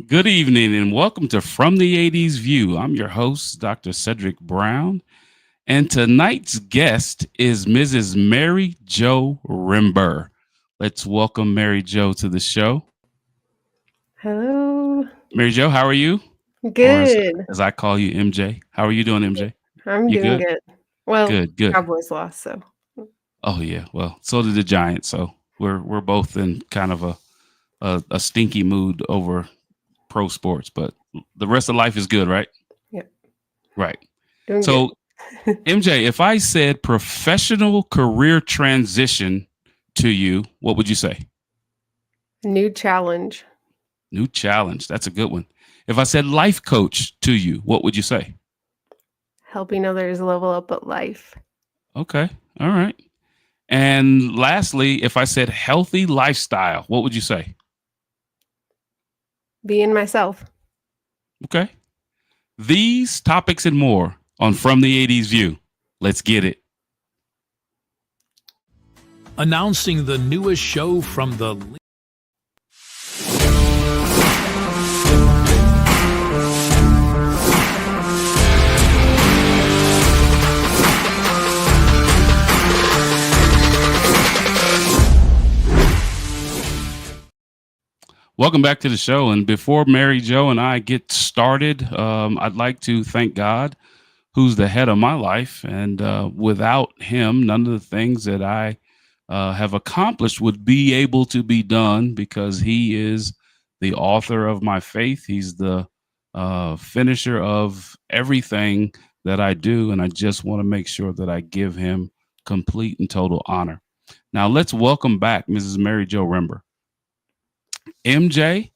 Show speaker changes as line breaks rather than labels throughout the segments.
Good evening and welcome to From the 80s View. I'm your host, Dr. Cedric Brown, and tonight's guest is Mrs. MaryJo Rember. Let's welcome Mary Jo to the show.
Hello.
MaryJo, how are you? Or
Good.
as I call you, MJ. How are you doing, MJ?
I'm
You
doing
good?
good. Well,
Good, good.
Cowboys lost, so
Oh yeah. Well, so did the Giants, so we're both in kind of a stinky mood over pro sports, but the rest of life is good, right?
yeah,
Right.
doing good.
So MJ, if I said professional career transition to you, what would you say?
New challenge.
New challenge. That's a good one. If I said life coach to you, what would you say?
Helping others level up at life.
Okay. All right. And lastly, if I said healthy lifestyle, what would you say?
Being myself.
Okay. These topics and more on From the 80s View. Let's get it.
Announcing the newest show from the
Welcome back to the show. And before Mary Jo and I get started, I'd like to thank God, who's the head of my life. And without him, none of the things that I have accomplished would be able to be done because he is the author of my faith. He's the finisher of everything that I do. And I just want to make sure that I give him complete and total honor. Now, let's welcome back Mrs. MaryJo Rember. MJ,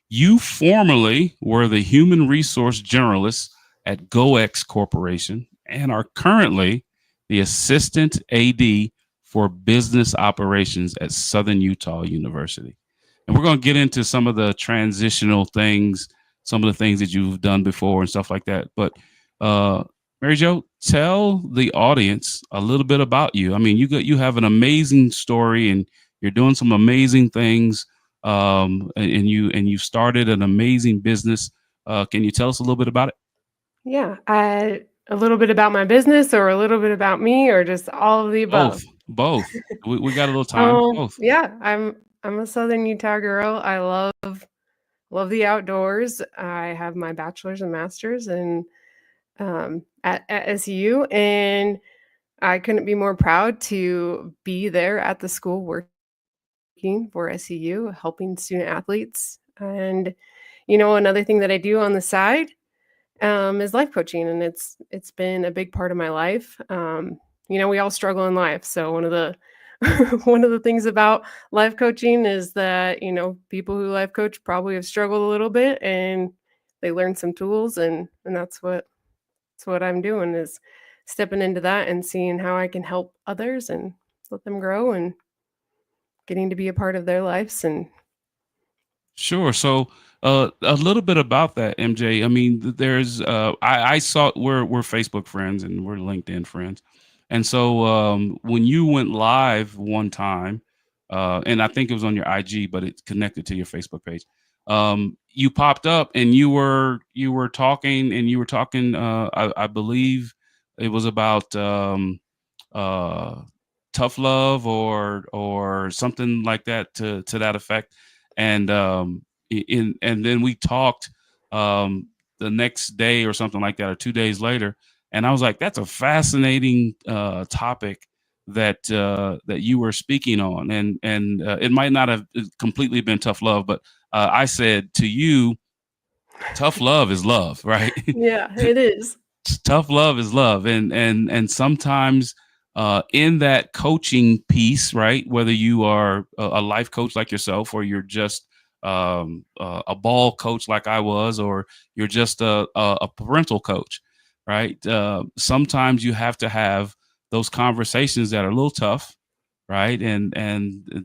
you formerly were the human resource generalist at GoX Corporation and are currently the assistant AD for business operations at Southern Utah University. And we're going to get into some of the transitional things, some of the things that you've done before and stuff like that. But Mary Jo, tell the audience a little bit about you. I mean, you have an amazing story and you're doing some amazing things. And you started an amazing business. Can you tell us a little bit about it?
Yeah. A little bit about my business or a little bit about me or just all of the above.
Both. We got a little time. Both.
Yeah, I'm a Southern Utah girl. I love the outdoors. I have my bachelor's and master's in at SU, and I couldn't be more proud to be there at the school working for SEU, helping student athletes. And another thing that I do on the side is life coaching, and it's been a big part of my life. We all struggle in life, so one of the one of the things about life coaching is that people who life coach probably have struggled a little bit, and they learn some tools, and that's what I'm doing is stepping into that and seeing how I can help others and let them grow and getting to be a part of their lives. And
Sure. So a little bit about that, MJ. I mean, there's I saw we're Facebook friends and we're LinkedIn friends. And so when you went live one time, and I think it was on your IG, but it's connected to your Facebook page. You popped up and you were talking and you were talking. I believe it was about uh, tough love or something like that to that effect. And and then we talked the next day or something like that, or 2 days later, and I was like, "That's a fascinating topic that you were speaking on." And it might not have completely been tough love, but I said to you, "Tough love is love, right?"
yeah, it is.
Tough love is love, and sometimes in that coaching piece, right, whether you are a life coach like yourself or you're just a ball coach like I was, or you're just a parental coach, right, sometimes you have to have those conversations that are a little tough, right, and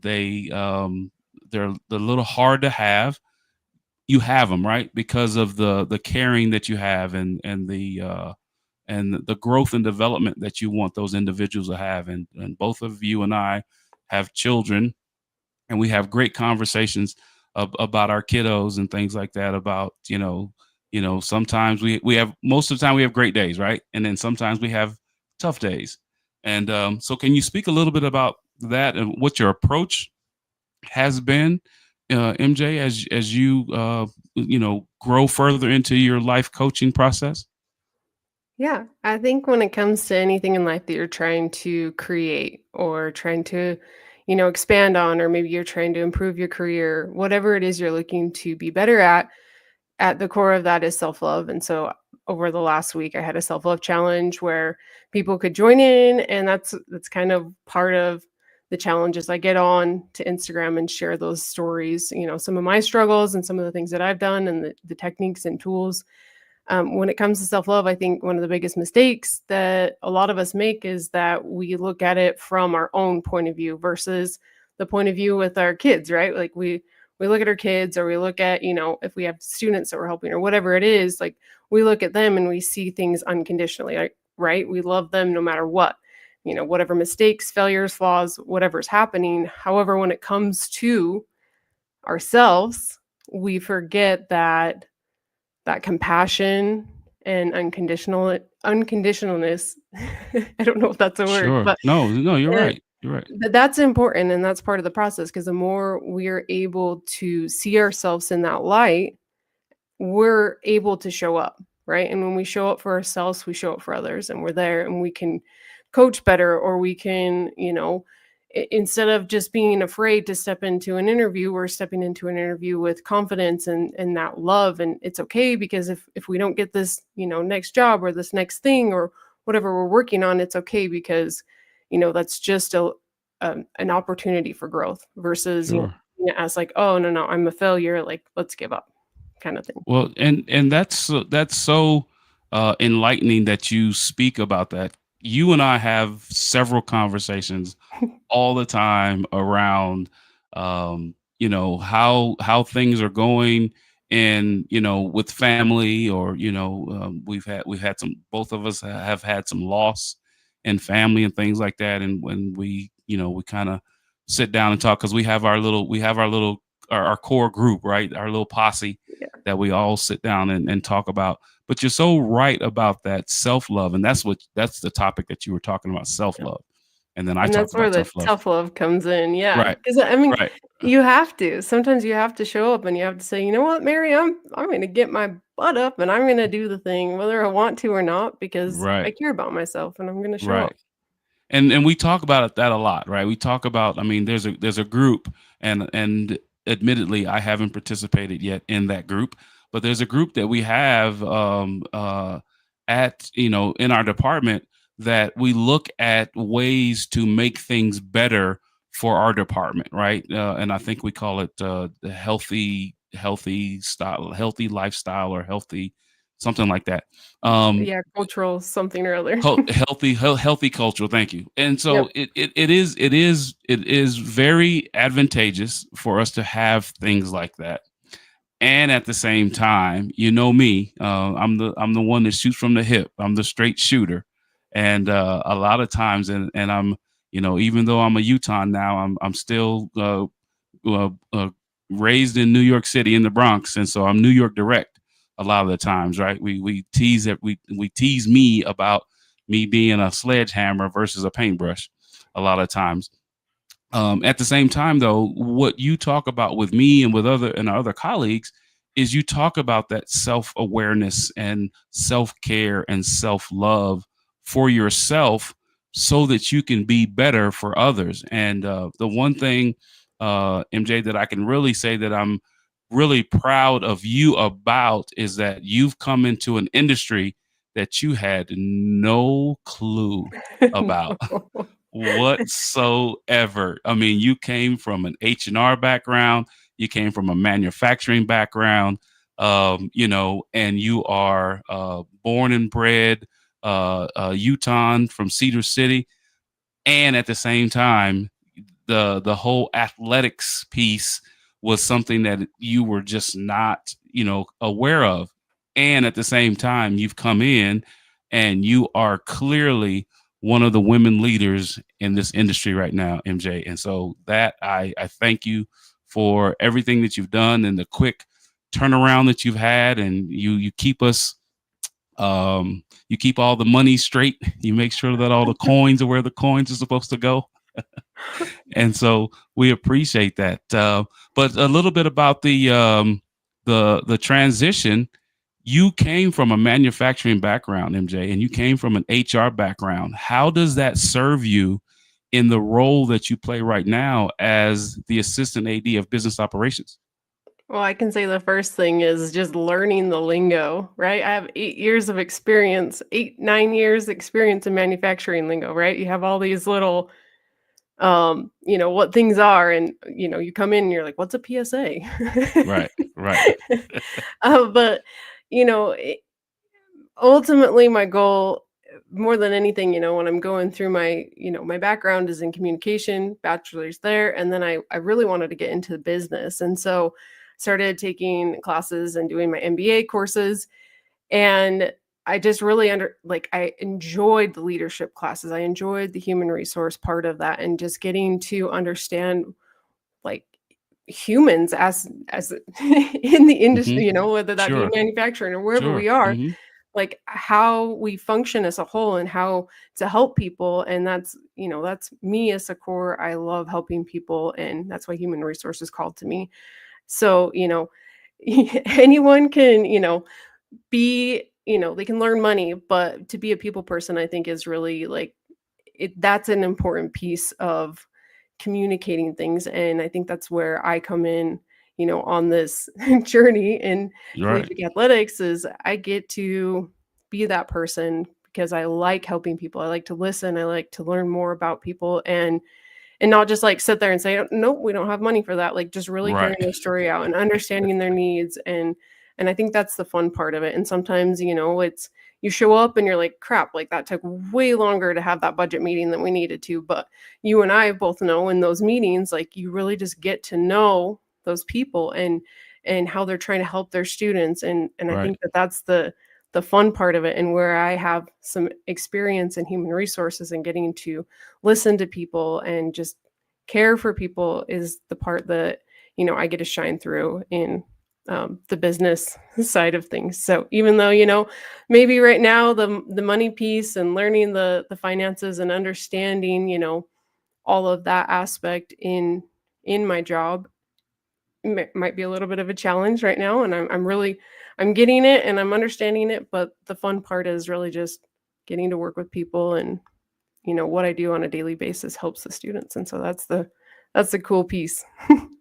they're a little hard to have. You have them, right, because of the caring that you have and the growth and development that you want those individuals to have. And both of you and I have children, and we have great conversations about our kiddos and things like that. About sometimes we have most of the time we have great days, right? And then sometimes we have tough days. And so, can you speak a little bit about that and what your approach has been, MJ, as you grow further into your life coaching process?
Yeah, I think when it comes to anything in life that you're trying to create or trying to, expand on, or maybe you're trying to improve your career, whatever it is you're looking to be better at the core of that is self-love. And so over the last week, I had a self-love challenge where people could join in, and that's kind of part of the challenges. I get on to Instagram and share those stories, some of my struggles and some of the things that I've done and the techniques and tools. When it comes to self-love, I think one of the biggest mistakes that a lot of us make is that we look at it from our own point of view versus the point of view with our kids, right? Like we look at our kids, or we look at, if we have students that we're helping or whatever it is, like we look at them and we see things unconditionally, like, right? We love them no matter what, whatever mistakes, failures, flaws, whatever's happening. However, when it comes to ourselves, we forget that compassion and unconditionalness. I don't know if that's a word,
Sure.
but
No, no, you're
uh,
right. You're right.
that's important, and that's part of the process, because the more we're able to see ourselves in that light, we're able to show up, right? And when we show up for ourselves, we show up for others, and we're there, and we can coach better, or we can, instead of just being afraid to step into an interview, we're stepping into an interview with confidence and that love. And it's okay, because if we don't get this, next job or this next thing or whatever we're working on, it's okay, because, that's just an opportunity for growth versus,
Sure.
as like, oh, no, I'm a failure, like, let's give up, kind of thing.
Well, and that's so enlightening that you speak about that. You and I have several conversations all the time around how things are going, and with family, or we've had some, both of us have had some loss in family and things like that. And when we kind of sit down and talk, because we have our core group, right, our little posse
Yeah.
that we all sit down and talk about. But you're so right about that self-love, and that's the topic that you were talking about, self-love. And then I
And
talk
that's where
about
the
tough love.
tough love comes in, yeah.
Right,
Because I mean,
right,
you have to. Sometimes you have to show up and you have to say, "You know what, Mary? I'm gonna get my butt up and I'm gonna do the thing, whether I want to or not, because I
right,
care about myself and I'm gonna show
right.
up."
And we talk about that a lot, right? We talk about, I mean, there's a group, and admittedly, I haven't participated yet in that group, but there's a group that we have at in our department, that we look at ways to make things better for our department, right? And I think we call it the healthy lifestyle, or healthy something like that. Um,
Yeah, cultural something or other.
healthy culture. Thank you. And so
Yep.
it is very advantageous for us to have things like that. And at the same time, me, I'm the one that shoots from the hip. I'm the straight shooter, and a lot of times, and I'm, even though I'm a Utah now, I'm still uh, uh, raised in New York City, in the Bronx, and so I'm New York direct a lot of the times, right? We tease me about me being a sledgehammer versus a paintbrush a lot of times. At the same time, though, what you talk about with me and with our other colleagues is, you talk about that self awareness and self care and self love for yourself, so that you can be better for others. And the one thing, MJ, that I can really say that I'm really proud of you about, is that you've come into an industry that you had no clue about
No.
whatsoever. I mean, you came from an H&R background, you came from a manufacturing background, and you are born and bred Utah, from Cedar City, and at the same time, the whole athletics piece was something that you were just not aware of. And at the same time, you've come in, and you are clearly one of the women leaders in this industry right now, MJ. And so that I thank you for everything that you've done and the quick turnaround that you've had, and you keep us you keep all the money straight. You make sure that all the coins are where the coins are supposed to go. And so we appreciate that. But a little bit about the transition. You came from a manufacturing background, MJ, and you came from an HR background. How does that serve you in the role that you play right now as the assistant AD of business operations?
Well, I can say the first thing is just learning the lingo, right? I have 8 years of experience, 9 years experience in manufacturing lingo, right? You have all these little, what things are, and you come in and you're like, what's a PSA?
Right, right,
But you know, it, ultimately, my goal, more than anything, when I'm going through my background is in communication, bachelor's there, and then I really wanted to get into the business, and so started taking classes and doing my MBA courses, and I just really I enjoyed the leadership classes. I enjoyed the human resource part of that, and just getting to understand like humans as in the
hmm
industry, whether that be in
sure,
manufacturing or wherever
sure.
we are, like how we function as a whole and how to help people. And that's me as a core. I love helping people, and that's why human resources called to me. So anyone can be, they can learn money, but to be a people person, I think is really like that's an important piece of communicating things. And I think that's where I come in, on this journey in
Right,
collegiate athletics, is I get to be that person because I like helping people. I like to listen. I like to learn more about people, and not just like sit there and say, nope, we don't have money for that. Like just really
right,
hearing their story out and understanding their needs. And I think that's the fun part of it. And sometimes, it's you show up and you're like, crap, like that took way longer to have that budget meeting than we needed to. But you and I both know in those meetings, like you really just get to know those people and how they're trying to help their students. And I
right,
think that that's the fun part of it, and where I have some experience in human resources and getting to listen to people and just care for people is the part that I get to shine through in the business side of things. So even though maybe right now the money piece and learning the finances and understanding all of that aspect in my job might be a little bit of a challenge right now, and I'm getting it and I'm understanding it, but the fun part is really just getting to work with people, and what I do on a daily basis helps the students, and so that's the cool piece.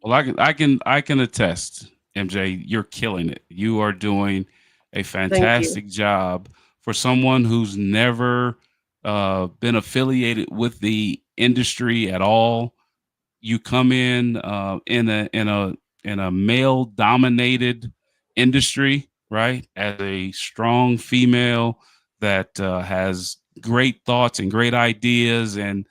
Well, I can attest, MJ, you're killing it. You are doing a
Thank you.
fantastic job for someone who's never been affiliated with the industry at all. You come in a male dominated industry, right? As a strong female that has great thoughts and great ideas, and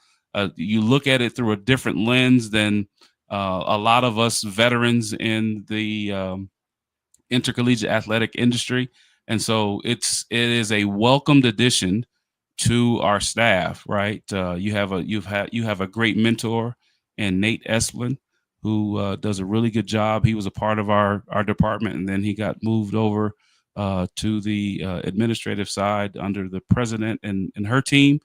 you look at it through a different lens than a lot of us veterans in the intercollegiate athletic industry. And so it is a welcomed addition to our staff, right? You have a great mentor in Nate Esplin, who does a really good job. He was a part of our department, and then he got moved over to the administrative side under the president and her team.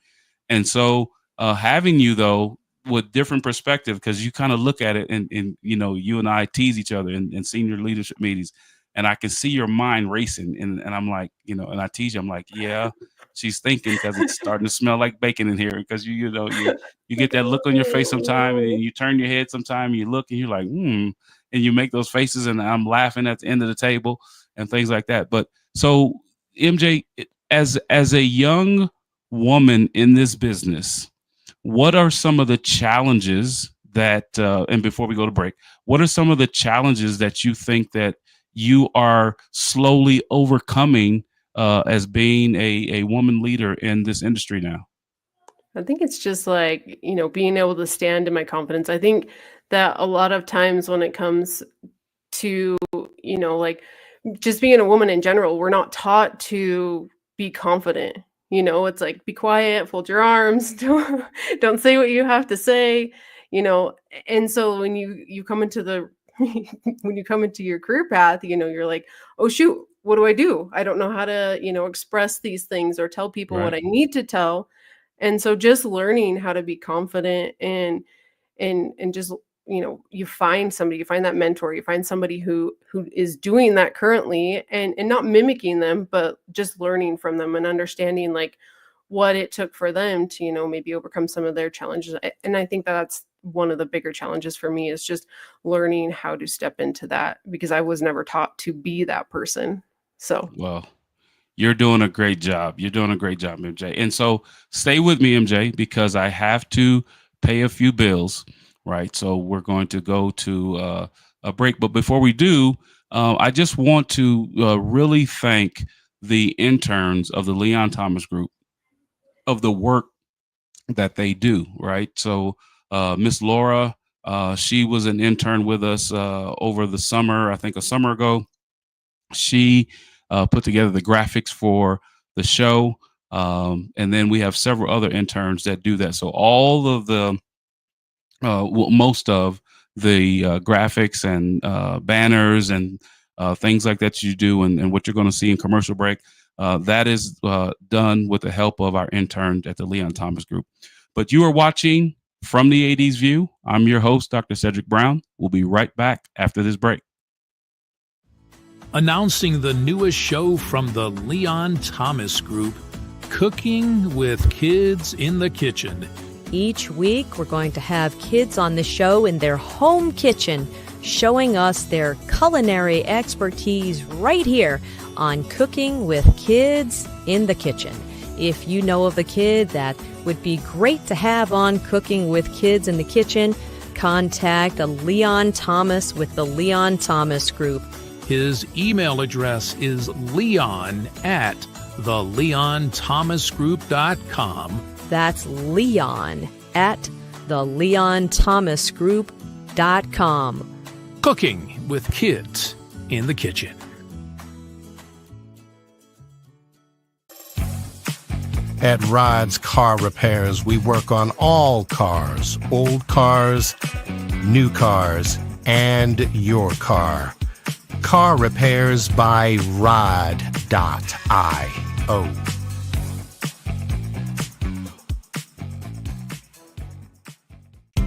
And so having you though with different perspective, because you kind of look at it, and you and I tease each other in senior leadership meetings, and I can see your mind racing, and I'm like, and I tease you, I'm like, yeah, she's thinking because it's starting to smell like bacon in here, because you get that look on your face sometime, and you turn your head sometime, you look and you're like, and you make those faces, and I'm laughing at the end of the table and things like that. But so MJ, as a young woman in this business, what are some of the challenges that, and before we go to break, what are some of the challenges that you think that you are slowly overcoming as being a woman leader in this industry now?
I think it's just like, being able to stand in my confidence. I think that a lot of times when it comes to, like just being a woman in general, we're not taught to be confident. It's like be quiet, fold your arms, don't say what you have to say, you know. And so when you come into when you come into your career path, you're like, oh shoot, what do I do? I don't know how to, express these things or tell people what
Right.
I need to tell. And so just learning how to be confident and just, you find somebody, you find that mentor, you find somebody who is doing that currently, and not mimicking them, but just learning from them and understanding like what it took for them to, maybe overcome some of their challenges. And I think that's one of the bigger challenges for me, is just learning how to step into that, because I was never taught to be that person. So
Well, you're doing a great job. You're doing a great job, MJ. And so stay with me, MJ, because I have to pay a few bills, right? So we're going to go to a break. But before we do, I just want to really thank the interns of the Leon Thomas Group of the work that they do, right? So Miss Laura, she was an intern with us over the summer, I think a summer ago. She put together the graphics for the show. And then we have several other interns that do that. So all of the, most of the graphics and banners and things like that you do, and what you're going to see in commercial break, that is done with the help of our intern at the Leon Thomas Group. But you are watching From the 80s View. I'm your host, Dr. Cedric Brown. We'll be right back after this break.
Announcing the newest show from the Leon Thomas Group, Cooking with Kids in the Kitchen.
Each week, we're going to have kids on the show in their home kitchen, showing us their culinary expertise right here on Cooking with Kids in the Kitchen. If you know of a kid that would be great to have on Cooking with Kids in the Kitchen, contact Leon Thomas with the Leon Thomas Group.
His email address is leon@theleonthomasgroup.com.
That's leon@theleonthomasgroup.com.
Cooking with Kids in the Kitchen.
At Rod's Car Repairs, we work on all cars, old cars, new cars, and your car. Car Repairs by Rod.io.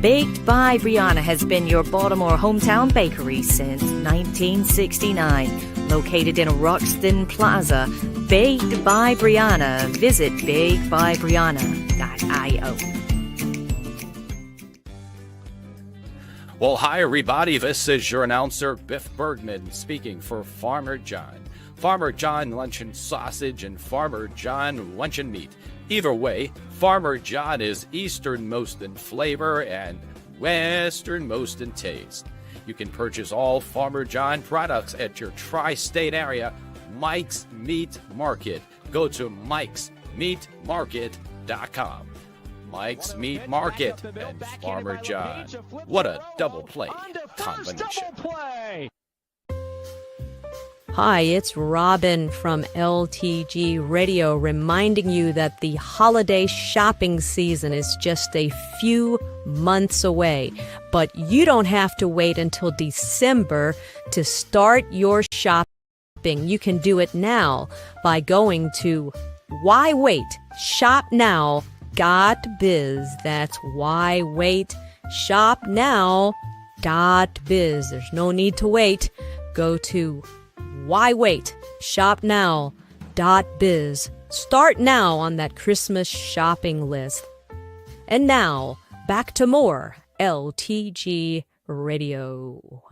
Baked by Brianna has been your Baltimore hometown bakery since 1969. Located in Roxton Plaza, Baked by Brianna. Visit bakedbybrianna.io.
Well, hi, everybody. This is your announcer, Biff Bergman, speaking for Farmer John. Farmer John Luncheon Sausage and Farmer John Luncheon Meat. Either way, Farmer John is easternmost in flavor and westernmost in taste. You can purchase all Farmer John products at your tri-state area, Mike's Meat Market. Go to mikesmeatmarket.com. Mike's Meat Market and Farmer John. What a double play combination.
Hi, it's Robin from LTG Radio, reminding you that the holiday shopping season is just a few months away. But you don't have to wait until December to start your shopping. You can do it now by going to Why Wait? Shop Now. .biz. That's Why Wait? Shop Now. .biz. There's no need to wait. Go to Why Wait? Shop Now. .biz. Start now on that Christmas shopping list. And now, back to more LTG Radio.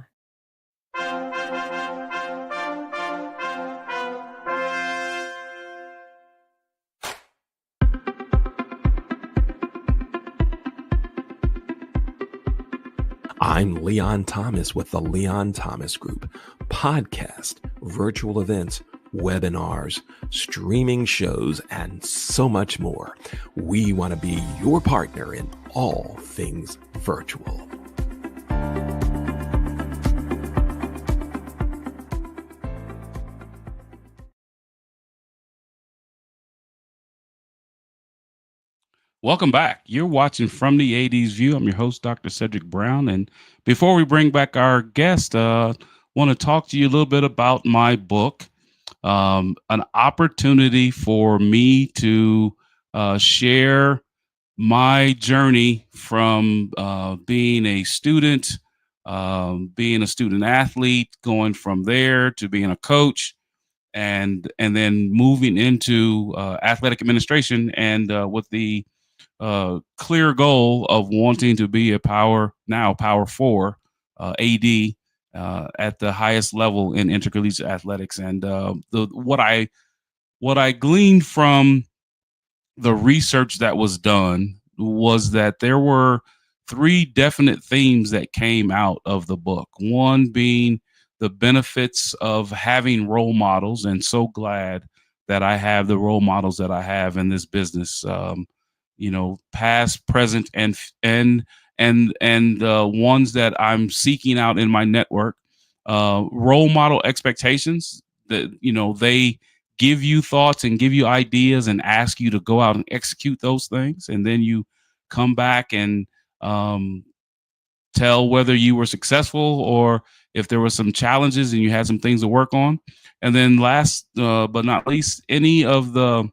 I'm Leon Thomas with the Leon Thomas Group. Podcast, virtual events, webinars, streaming shows, and so much more. We want to be your partner in all things virtual.
Welcome back. You're watching From the 80s View. I'm your host, Dr. Cedric Brown. And before we bring back our guest, want to talk to you a little bit about my book, an opportunity for me to share my journey from being a student, being a student athlete, going from there to being a coach, and then moving into athletic administration, and with the clear goal of wanting to be a power four AD at the highest level in intercollegiate athletics. And what I gleaned from the research that was done was that there were three definite themes that came out of the book. One being the benefits of having role models, and so glad that I have the role models that I have in this business. Past, present, and ones that I'm seeking out in my network. Role model expectations that they give you thoughts and give you ideas and ask you to go out and execute those things, and then you come back and tell whether you were successful or if there were some challenges and you had some things to work on. And then last but not least, any of the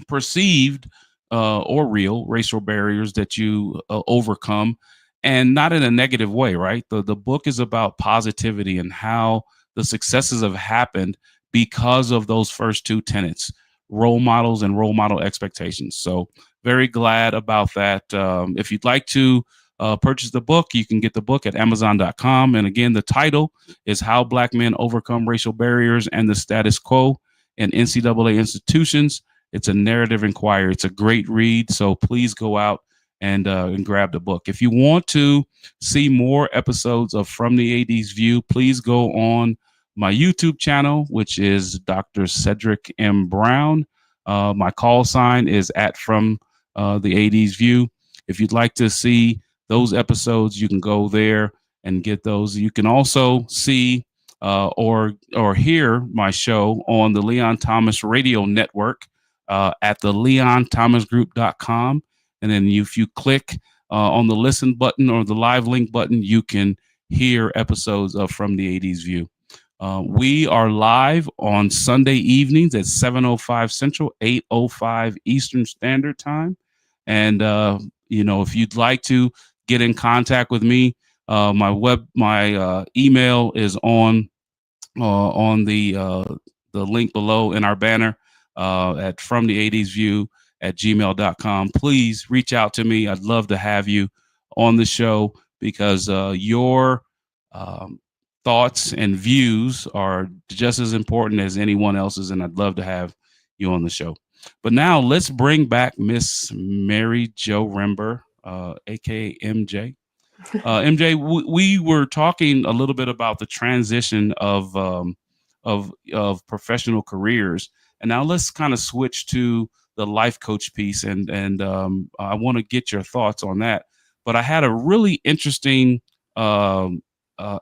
perceived or real racial barriers that you overcome, and not in a negative way, right? The book is about positivity and how the successes have happened because of those first two tenets, role models and role model expectations. So very glad about that. If you'd like to purchase the book, you can get the book at Amazon.com. And again, the title is How Black Men Overcome Racial Barriers and the Status Quo in NCAA Institutions. It's a narrative inquiry. It's a great read. So please go out and grab the book. If you want to see more episodes of From the 80s View, please go on my YouTube channel, which is Dr. Cedric M. Brown. My call sign is at From the 80s View. If you'd like to see those episodes, you can go there and get those. You can also see or hear my show on the Leon Thomas Radio Network at the leonthomasgroup.com. And then if you click on the listen button or the live link button, you can hear episodes of From the 80s View. We are live on Sunday evenings at 7:05 Central, 8:05 Eastern Standard Time. And, if you'd like to get in contact with me, my email is on the link below in our banner at From the 80s View at gmail.com. Please reach out to me. I'd love to have you on the show because your thoughts and views are just as important as anyone else's, and I'd love to have you on the show. But now let's bring back Miss MaryJo Rember, aka MJ. MJ, we were talking a little bit about the transition of professional careers, and now let's kind of switch to the life coach piece, and I want to get your thoughts on that. But I had a really interesting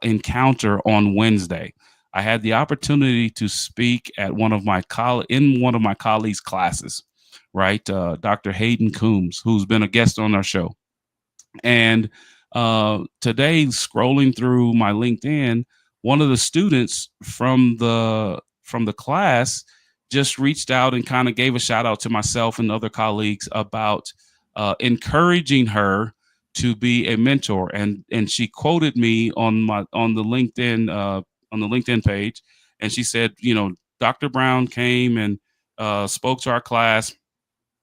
encounter on Wednesday. I had the opportunity to speak at one of my colleagues' classes, right? Dr. Hayden Coombs, who's been a guest on our show. And today, scrolling through my LinkedIn, one of the students from the class just reached out and kind of gave a shout out to myself and other colleagues about encouraging her to be a mentor, and she quoted me on the LinkedIn page, and she said, Dr. Brown came and spoke to our class,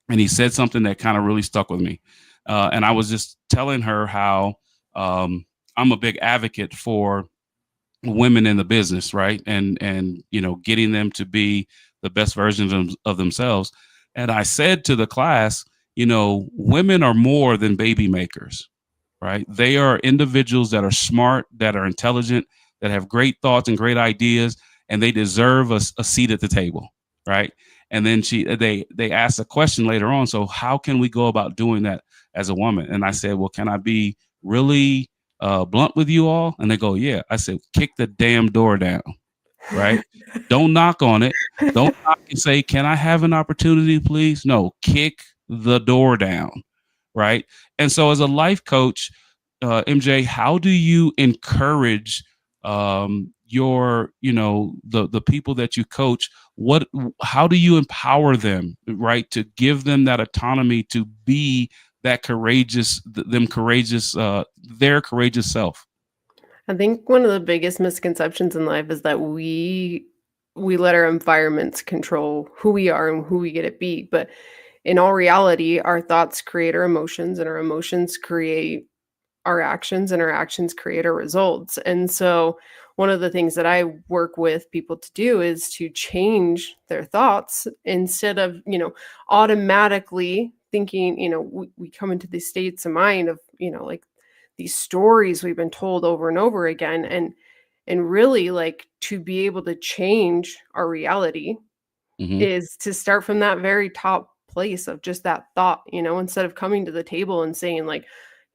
and he said something that kind of really stuck with me, and I was just telling her how I'm a big advocate for women in the business, right, and getting them to be the best versions of themselves. And I said to the class, women are more than baby makers, right? They are individuals that are smart, that are intelligent, that have great thoughts and great ideas, and they deserve a seat at the table, right? And then they asked a question later on. So how can we go about doing that as a woman? And I said, well, can I be really blunt with you all? And they go, yeah. I said, kick the damn door down. right? Don't knock on it. Don't knock and say, "Can I have an opportunity, please?" No, kick the door down, right? And so, as a life coach, MJ, how do you encourage your, the people that you coach? How do you empower them, right, to give them that autonomy to be that courageous, their courageous self?
I think one of the biggest misconceptions in life is that we let our environments control who we are and who we get to be. But in all reality, our thoughts create our emotions, and our emotions create our actions, and our actions create our results. And so one of the things that I work with people to do is to change their thoughts instead of, automatically thinking, we come into these states of mind of, like these stories we've been told over and over again. And really, like, to be able to change our reality
Hmm.
is to start from that very top place of just that thought, instead of coming to the table and saying like,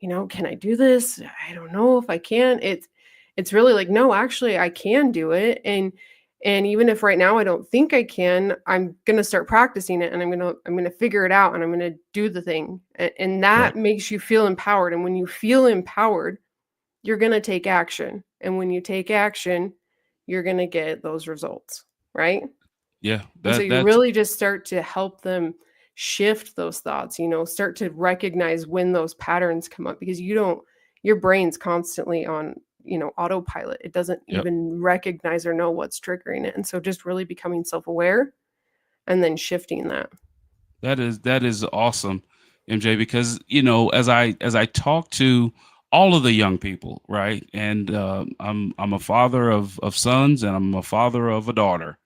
can I do this? I don't know if I can. It's really like, no, actually I can do it. And even if right now I don't think I can, I'm going to start practicing it, and I'm going to figure it out, and I'm going to do the thing. And
Right.
that makes you feel empowered. And when you feel empowered, you're going to take action. And when you take action, you're going to get those results, right?
Yeah.
And so
That
you
that's
really just start to help them shift those thoughts, start to recognize when those patterns come up, because your brain's constantly on, autopilot. It doesn't
Yep.
even recognize or know what's triggering it. And so just really becoming self-aware and then shifting that.
That is awesome, MJ, because as I talk to all of the young people, right, and I'm a father of sons, and I'm a father of a daughter,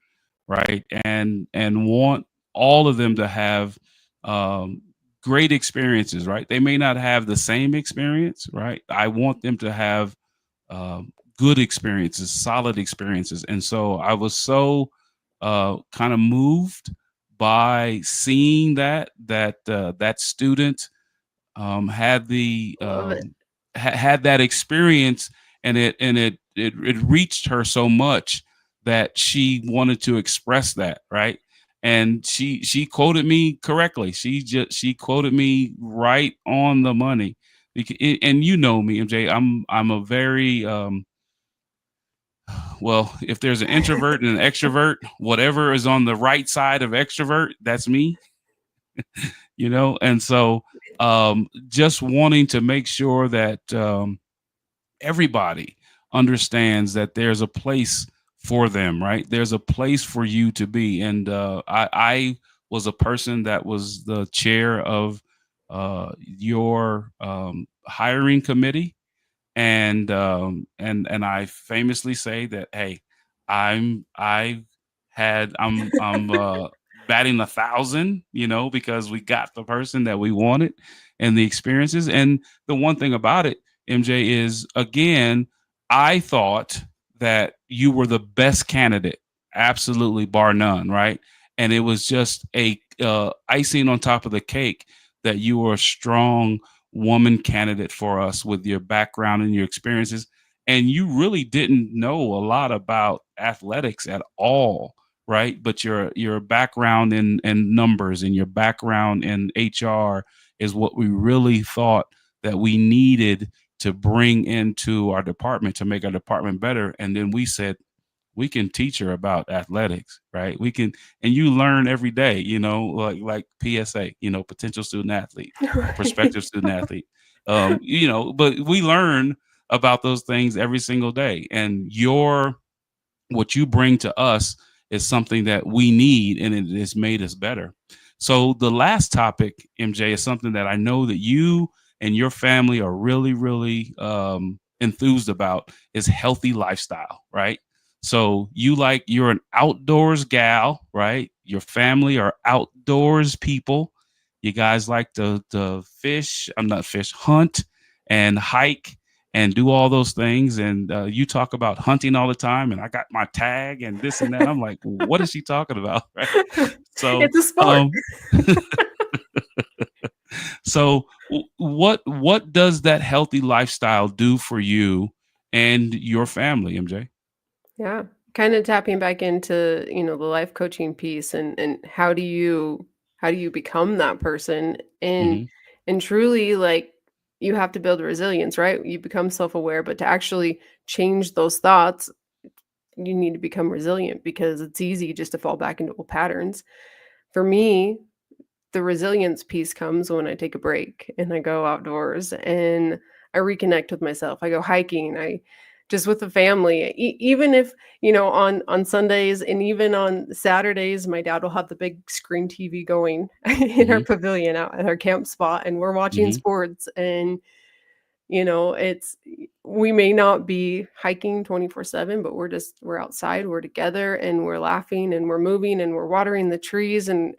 right, and want all of them to have um, great experiences, right. They may not have the same experience, right. I want them to have good experiences, solid experiences. And so I was so kind of moved by seeing that student had the
Love it.
had that experience, and it reached her so much that she wanted to express that, right. And she quoted me correctly. She quoted me right on the money. And you know me, MJ. I'm a very well, if there's an introvert and an extrovert, whatever is on the right side of extrovert, that's me, And so just wanting to make sure that everybody understands that there's a place for them, right? There's a place for you to be. And I was a person that was the chair of your hiring committee, and I famously say that, hey, I I'm batting 1,000, because we got the person that we wanted and the experiences. And the one thing about it, MJ, is, again, I thought that you were the best candidate, absolutely, bar none, right? And it was just a icing on top of the cake that you were a strong woman candidate for us with your background and your experiences. And you really didn't know a lot about athletics at all, right? But your background in numbers and your background in HR is what we really thought that we needed to bring into our department to make our department better. And then we said, we can teach her about athletics, right? We can, and you learn every day, like PSA, potential student athlete or prospective student athlete. But we learn about those things every single day. And what you bring to us is something that we need, and it has made us better. So the last topic, MJ, is something that I know that you and your family are really, really enthused about, is healthy lifestyle, right? So you're an outdoors gal, right? Your family are outdoors people. You guys like to fish. I'm not fish, hunt and hike and do all those things. And you talk about hunting all the time, and I got my tag and this and that. I'm like, what is she talking about? Right. So,
It's a sport.
what does that healthy lifestyle do for you and your family, MJ?
Yeah. kind of tapping back into, the life coaching piece, and how do you become that person, and
Mhm.
and truly, like, you have to build resilience, right? You become self-aware, but to actually change those thoughts, you need to become resilient, because it's easy just to fall back into old patterns. For me, the resilience piece comes when I take a break and I go outdoors and I reconnect with myself. I go hiking. I just with the family. Even if, on Sundays and even on Saturdays, my dad will have the big screen TV going in our
Mhm.
pavilion out at our camp spot, and we're watching
Mhm.
sports. And it's we may not be hiking 24/7, but we're outside, we're together, and we're laughing, and we're moving, and we're watering the trees, and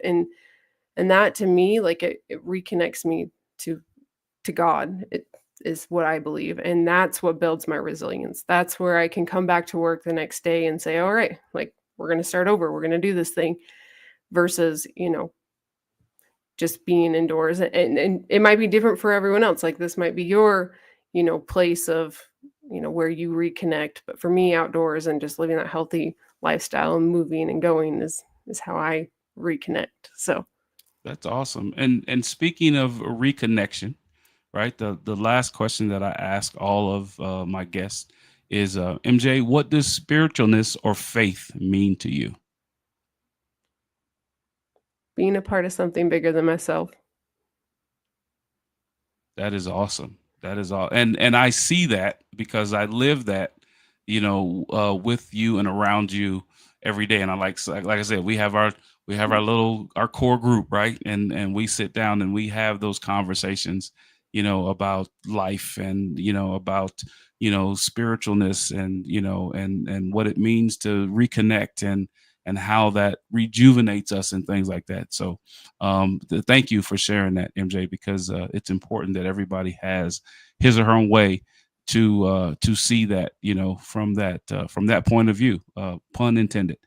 that, to me, like, it reconnects me to God. It is what I believe, and that's what builds my resilience. That's where I can come back to work the next day and say, "All right, like, we're gonna start over. We're gonna do this thing," versus, just being indoors. And it might be different for everyone else. Like, this might be your, place of, where you reconnect. But for me, outdoors and just living that healthy lifestyle and moving and going is how I reconnect. So
That's awesome. And speaking of reconnection, right? The last question that I ask all of my guests is, MJ, what does spiritualness or faith mean to you?
being a part of something bigger than myself.
That is awesome. That is all, and I see that because I live that, with you and around you every day. And like I said, we have our little our core group, right? And we sit down and we have those conversations, about life and about spiritualness and and what it means to reconnect and how that rejuvenates us and things like that. So thank you for sharing that, MJ, because it's important that everybody has his or her own way to see that, from that point of view, pun intended.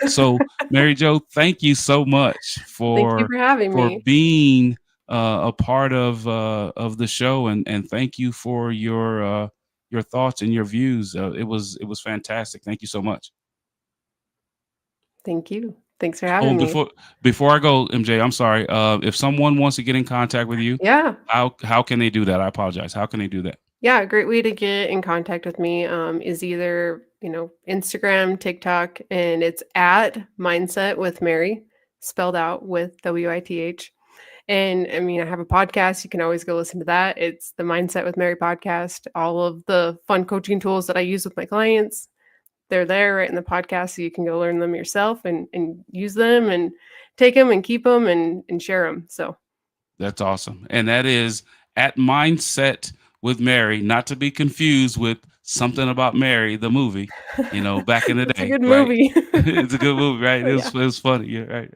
So Mary Jo, thank you so much
Thank you
for
for having me.
being a part of the show, and thank you for your thoughts and your views. It was fantastic. Thank you so much.
Thank you. Thanks for
Oh,
having
and
me.
before I go, MJ, I'm sorry. If someone wants to get in contact with you,
Yeah.
how can they do that? I apologize. How can they do that?
Yeah, a great way to get in contact with me, is either, Instagram, TikTok, and it's at Mindset with Mary, spelled out with WITH. And I mean, I have a podcast. You can always go listen to that. It's the Mindset with Mary podcast. All of the fun coaching tools that I use with my clients, they're there right in the podcast. So you can go learn them yourself and use them and take them and keep them and share them. So
That's awesome. And that is at Mindset with Mary, not to be confused with Something About Mary, the movie, back in the
it's a
day,
good
right?
movie.
It's a good movie, right?
But yeah.
It was funny. Yeah, right.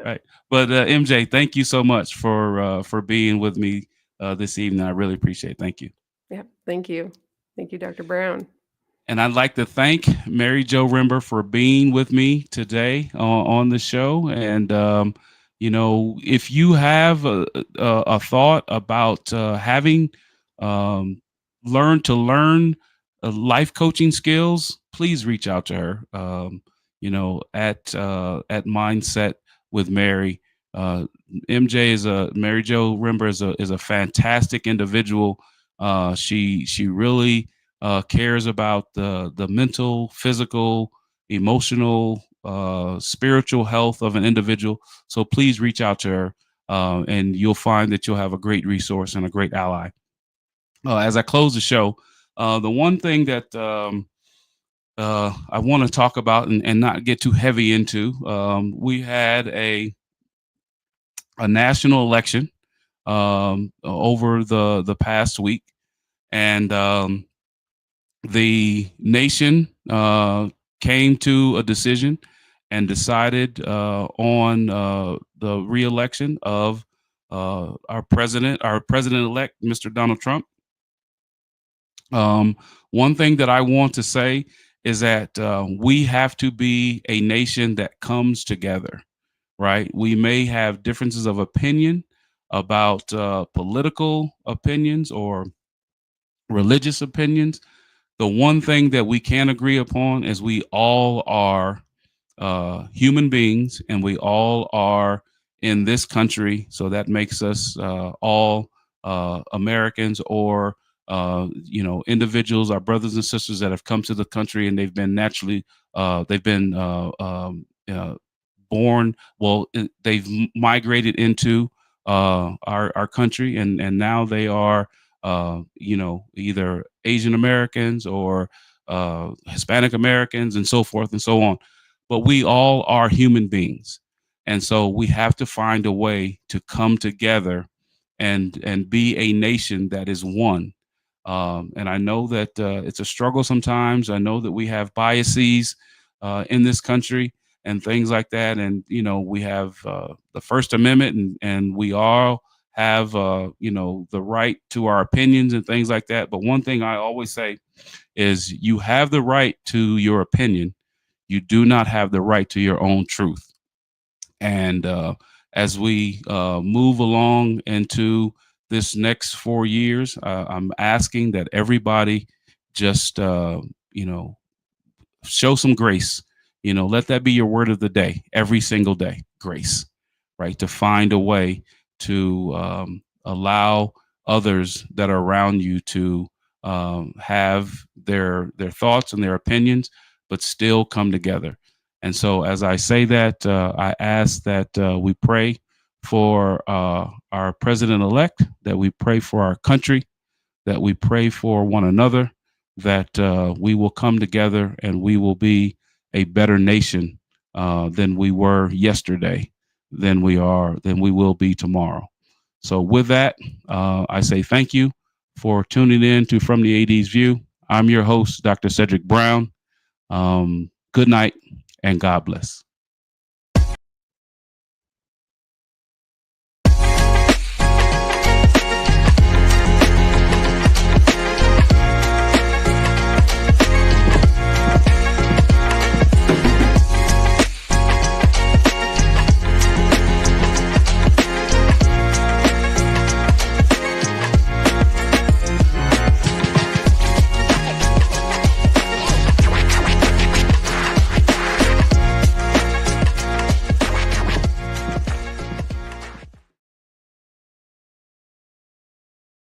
Right. But MJ, thank you so much for being with me this evening. I really appreciate it. Thank you.
Yeah. Thank you. Thank you, Dr. Brown.
And I'd like to thank MaryJo Rember for being with me today on the show. And, if you have a thought about having um, learn life coaching skills, please reach out to her, at Mindset with Mary. Uh, MJ MaryJo Rember is a fantastic individual. She really cares about the mental, physical, emotional, spiritual health of an individual. So please reach out to her, and you'll find that you'll have a great resource and a great ally. As I close the show, the one thing that I want to talk about and not get too heavy into, we had a national election over the past week, and the nation came to a decision and decided on the reelection of our president-elect, Mr. Donald Trump. One thing that I want to say is that we have to be a nation that comes together, right? We may have differences of opinion about political opinions or religious opinions, the one thing that we can agree upon is we all are human beings, and we all are in this country. So that makes us all Americans, or individuals, our brothers and sisters that have come to the country and they've been naturally, they've been born. Well, they've migrated into our country, and now they are, either Asian Americans or Hispanic Americans, and so forth and so on. But we all are human beings, and so we have to find a way to come together and be a nation that is one. And I know that it's a struggle sometimes. I know that we have biases in this country and things like that. And, we have the First Amendment, and we all have, the right to our opinions and things like that. But one thing I always say is you have the right to your opinion. You do not have the right to your own truth. And as we move along into this next 4 years, I'm asking that everybody just, show some grace. Let that be your word of the day, every single day. Grace, right? To find a way to allow others that are around you to have their thoughts and their opinions, but still come together. And so, as I say that, I ask that we pray for our president-elect, that we pray for our country, that we pray for one another, that we will come together and we will be a better nation than we were yesterday, than we will be tomorrow. So with that, I say thank you for tuning in to From the AD's View. I'm your host, Dr. Cedric Brown. Good night and God bless.